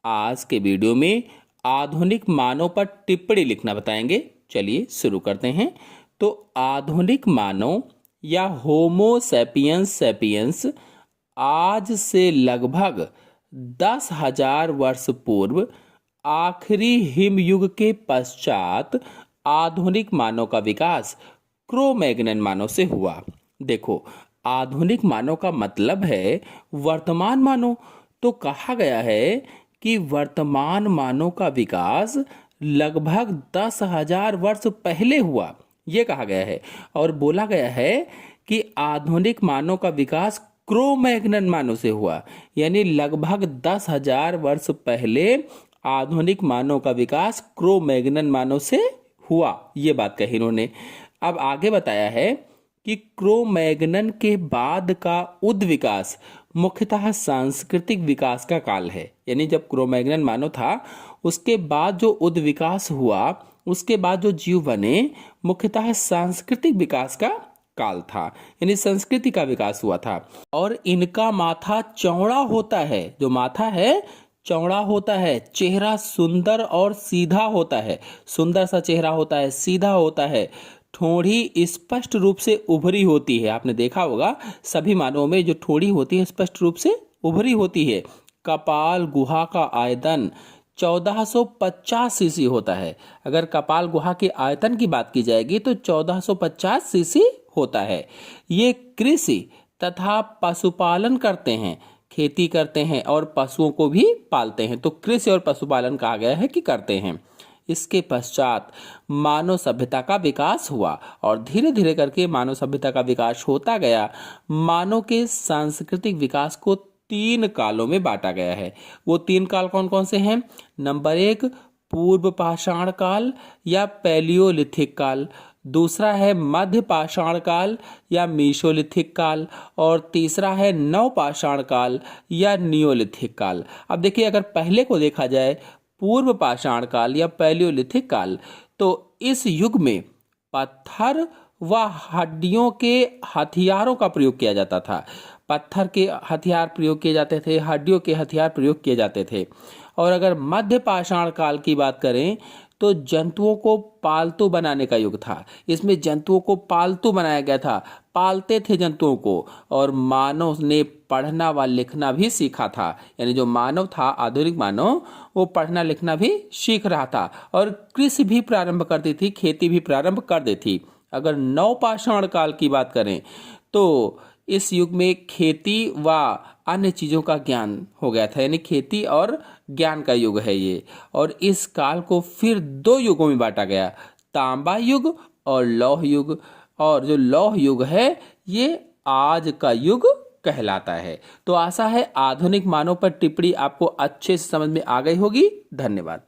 आज के वीडियो में आधुनिक मानव पर टिप्पणी लिखना बताएंगे। चलिए शुरू करते हैं। तो आधुनिक मानव या होमो सैपियंस सैपियंस आज से लगभग 10,000 वर्ष पूर्व आखिरी हिमयुग के पश्चात आधुनिक मानव का विकास क्रो-मैग्नन मानव से हुआ। देखो, आधुनिक मानव का मतलब है वर्तमान मानव। तो कहा गया है कि वर्तमान मानव का विकास लगभग 10,000 वर्ष पहले हुआ, ये कहा गया है। और बोला गया है कि आधुनिक मानव का विकास क्रो-मैग्नन मानव से हुआ, यानी लगभग 10,000 वर्ष पहले आधुनिक मानव का विकास क्रो-मैग्नन मानव से हुआ, ये बात कही इन्होंने। अब आगे बताया है कि क्रो-मैग्नन के बाद का उद्विकास मुख्यतः सांस्कृतिक विकास का काल है। यानी जब क्रो-मैग्नन मानव था उसके बाद जो उद्विकास हुआ, उसके बाद जो जीव बने, मुख्यतः सांस्कृतिक विकास का काल था, यानी संस्कृति का विकास हुआ था। और इनका माथा चौड़ा होता है, जो माथा है चौड़ा होता है, चेहरा सुंदर और सीधा होता है, सुंदर सा चेहरा होता है, सीधा होता है, ठोड़ी स्पष्ट रूप से उभरी होती है। आपने देखा होगा सभी मानवों में जो ठोड़ी होती है स्पष्ट रूप से उभरी होती है। कपाल गुहा का आयतन 1450 सीसी होता है। अगर कपाल गुहा के आयतन की बात की जाएगी तो 1450 सीसी होता है। ये कृषि तथा पशुपालन करते हैं, खेती करते हैं और पशुओं को भी पालते हैं। तो कृषि और पशुपालन कहा गया है कि करते हैं। इसके पश्चात मानव सभ्यता का विकास हुआ और धीरे धीरे करके मानव सभ्यता का विकास होता गया। मानव के सांस्कृतिक विकास को 3 कालों में बांटा गया है। वो 3 काल कौन कौन से हैं? नंबर 1 पूर्व पाषाण काल या पैलियोलिथिक काल, दूसरा है मध्य पाषाण काल या मीसोलिथिक काल, और तीसरा है नवपाषाण काल या नियोलिथिक काल। अब देखिए, अगर पहले को देखा जाए पूर्व पाषाण काल या पैलियोलिथिक काल, तो इस युग में पत्थर व हड्डियों के हथियारों का प्रयोग किया जाता था। पत्थर के हथियार प्रयोग किए जाते थे, हड्डियों के हथियार प्रयोग किए जाते थे। और अगर मध्य पाषाण काल की बात करें तो जंतुओं को पालतू बनाने का युग था। इसमें जंतुओं को पालतू बनाया गया था, पालते थे जंतुओं को, और मानव ने पढ़ना व लिखना भी सीखा था। यानी जो मानव था, आधुनिक मानव, वो पढ़ना लिखना भी सीख रहा था और कृषि भी प्रारंभ कर दी थी, खेती भी प्रारंभ कर दी थी। अगर नवपाषाण काल की बात करें तो इस युग में खेती व अन्य चीज़ों का ज्ञान हो गया था, यानी खेती और ज्ञान का युग है ये। और इस काल को फिर 2 युगों में बांटा गया, तांबा युग और लौह युग। और जो लौह युग है ये आज का युग कहलाता है। तो आशा है आधुनिक मानव पर टिप्पणी आपको अच्छे से समझ में आ गई होगी। धन्यवाद।